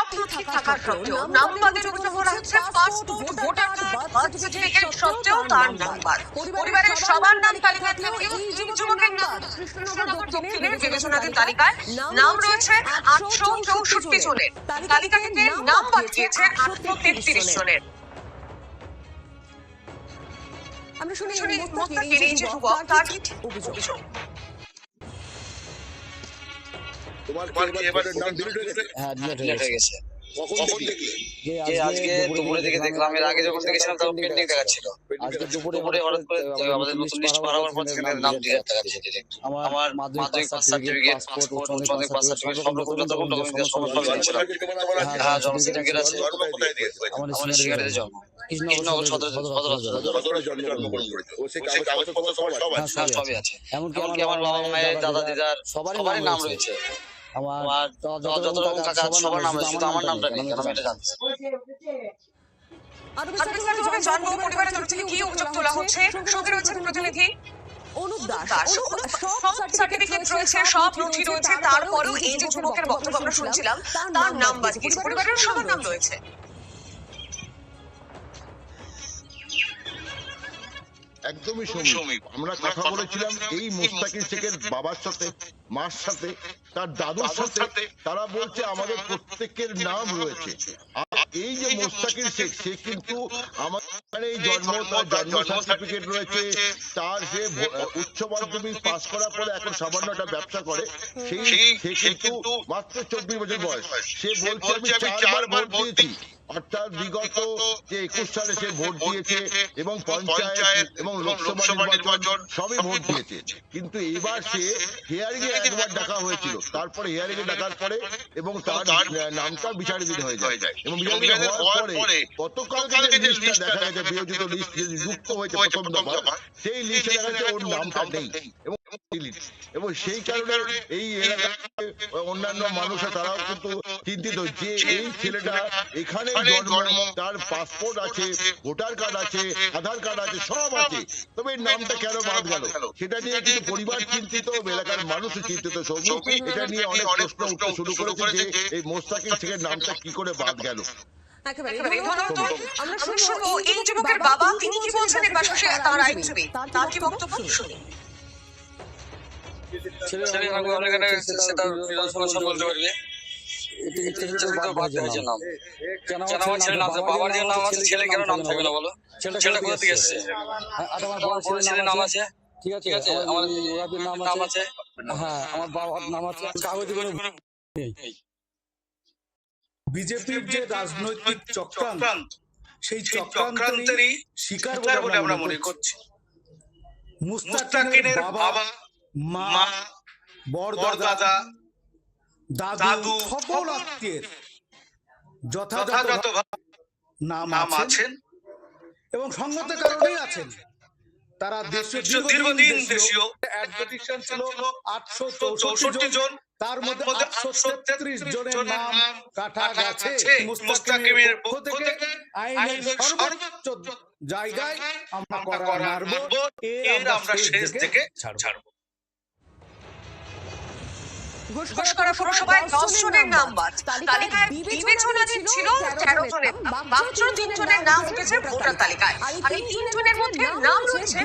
তথ্য ঠিক থাকা সত্ত্বেও নাম বাদের অভিযোগ করা হচ্ছে passport, voter card, birth certificate সত্ত্বেও তার নাম বাদ। পরিবারের সবার নাম তালিকায় থাকলেও এই যুবকের নাম কৃষ্ণনগর দক্ষিণের বিবেচনাধীন তালিকায় নাম রয়েছে 864 জনের। তালিকা থেকে নাম বাদ দিয়েছে 833 জনের। আমরা শুনি মোস্তাকের এই যে যুবক, তার অভিযোগ। তোমার কি এবারে নাম ডিলিট হয়ে গেছে? হ্যাঁ, ডিলিট হয়ে গেছে। কখন দেখলে? যে আজকে দুপুরে থেকে দেখলাম। এর আগে যখন দেখেছিলাম তখন পেন্ডিং দেখাচ্ছিল। আজকে দুপুরে হঠাৎ করে আমাদের নতুন লিস্ট বাড়াবার পর থেকে নাম ডিলিট দেখাচ্ছে ডিরেক্ট। আমার মাধ্যমিক পাস সার্টিফিকেট, পাসপোর্ট, উচ্চ মাধ্যমিক পাস সার্টিফিকেট সব রকম ডকুমেন্ট দিয়ে সব ছিল। হ্যাঁ, জন্ম সার্টিফিকেট আছে। আমার শিকারের জন্ম কৃষ্ণনগর সদর জন্মগ্রহণ করেছে। ও সেই কাগজপত্র সবই আছে। এমনকি আমার বাবা মায়ের দাদা দিদার সবারই নাম রয়েছে। আমার যত রকম কাকা সবার নাম রয়েছে, শুধু আমার নামটা নেই। আমি এটা জানতে জন্ম পরিবারের তরফ থেকে কি অভিযোগ তোলা হচ্ছে? সঙ্গে রয়েছে প্রতিনিধি অনুপ দাস। সব সার্টিফিকেট রয়েছে, সব নথি রয়েছে, তারপরেও এই যে যুবকের বক্তব্য আমরা শুনছিলাম, তার নাম বাদ দিয়েছে। পরিবারের সবার নাম রয়েছে। একদমই সমীপ। আমরা কথা বলেছিলাম এই মোস্তাকির শেখের বাবার সাথে, মার সাথে, তার দাদুর সাথে। তারা বলছে আমাদের প্রত্যেকের নাম রয়েছে। আর এই যে মোস্তাকির শেখ, সে কিন্তু আমার এই জন্ম, তার জন্ম সার্টিফিকেট রয়েছে, তার সে উচ্চ মাধ্যমিক পাস করার পরে এখন সামান্য একটা ব্যবসা করে। সে কিন্তু মাত্র 24 বছর বয়স। সে বলছে আমি 4বার ভোট দিয়েছি। অর্থাৎ বিগত যে 21 সালে সে ভোট দিয়েছে এবং পঞ্চায়েত এবং লোকসভা নির্বাচন সবই ভোট দিয়েছে। কিন্তু এবার সে হিয়ারিং এ একবার ডাকা হয়েছিল, তারপরে হিয়ারিং এ ডাকার পরে এবং তার নামটা বিচারাধীন হয়ে যায় এবং বিচারাধীন হওয়ার পরে গতকালকে যে লিস্টটা দেখা গেছে, বিয়োজিত লিস্ট যে যুক্ত হয়েছে প্রথম দফা, সেই লিস্টে দেখা যাচ্ছে ওর নামটা নেই এবং সেই কারণে এই এলাকায় অন্যান্য মানুষরা তারাও কিন্তু চিন্তিত যে এই ছেলেটা এখানে জন্ম, তার পাসপোর্ট আছে, ভোটার কার্ড আছে, আধার কার্ড আছে, সব আছে, তবে এই নামটা কেন বাদ গেল সেটা নিয়ে কিন্তু পরিবার চিন্তিত, এলাকার মানুষ চিন্তিত। এটা নিয়ে অনেক প্রশ্ন উঠতে শুরু করেছে যে এই মোস্তাকির শেখের নামটা কি করে বাদ গেল। আমরা শুনবো এই যুবকের বাবা, তিনি কি বলছেন এর পাশাপাশি তার আইনজীবী, তার কি বক্তব্য শুনি। বাবার যে নাম আছে, ছেলে কেন নাম থাকবে না বলো? ছেলেটা কোথা থেকে এসছে? ছেলের নাম আছে, ঠিক আছে, আমার নাম আছে, হ্যাঁ আমার বাবার নাম আছে, কাগজে কোনো নেই। বিজেপির যে রাজনৈতিক চক্রান্ত, সেই চক্রান্তেরই শিকার বলে আমরা মনে করছি। মুস্তাকিনের বাবা, মা, বড়দাদা, দাদু, সকল আত্মীয়ের যথাযথভাবে নাম আছেন এবং সঙ্গত কারণেই আছেন। তারা দীর্ঘদিন দেশীয় অ্যাডমিশন ছিল 864 জন, তার মধ্যে 833 জনের নাম কাটা গেছে মুস্তাকিমের পক্ষ থেকে। আইনের সর্বোচ্চ জায়গায় আমরা করা মারব, এর আমরা শেষ থেকে ছাড়ব। ঘোষকরা পুরসভায় 10 জনের নাম বাদ। তালিকায় বিবেচনাধীন ছিল 13 জনের, মাত্র 3 জনের নাম উঠেছে ভোটার তালিকায়। আর এই 3 জনের মধ্যে নাম রয়েছে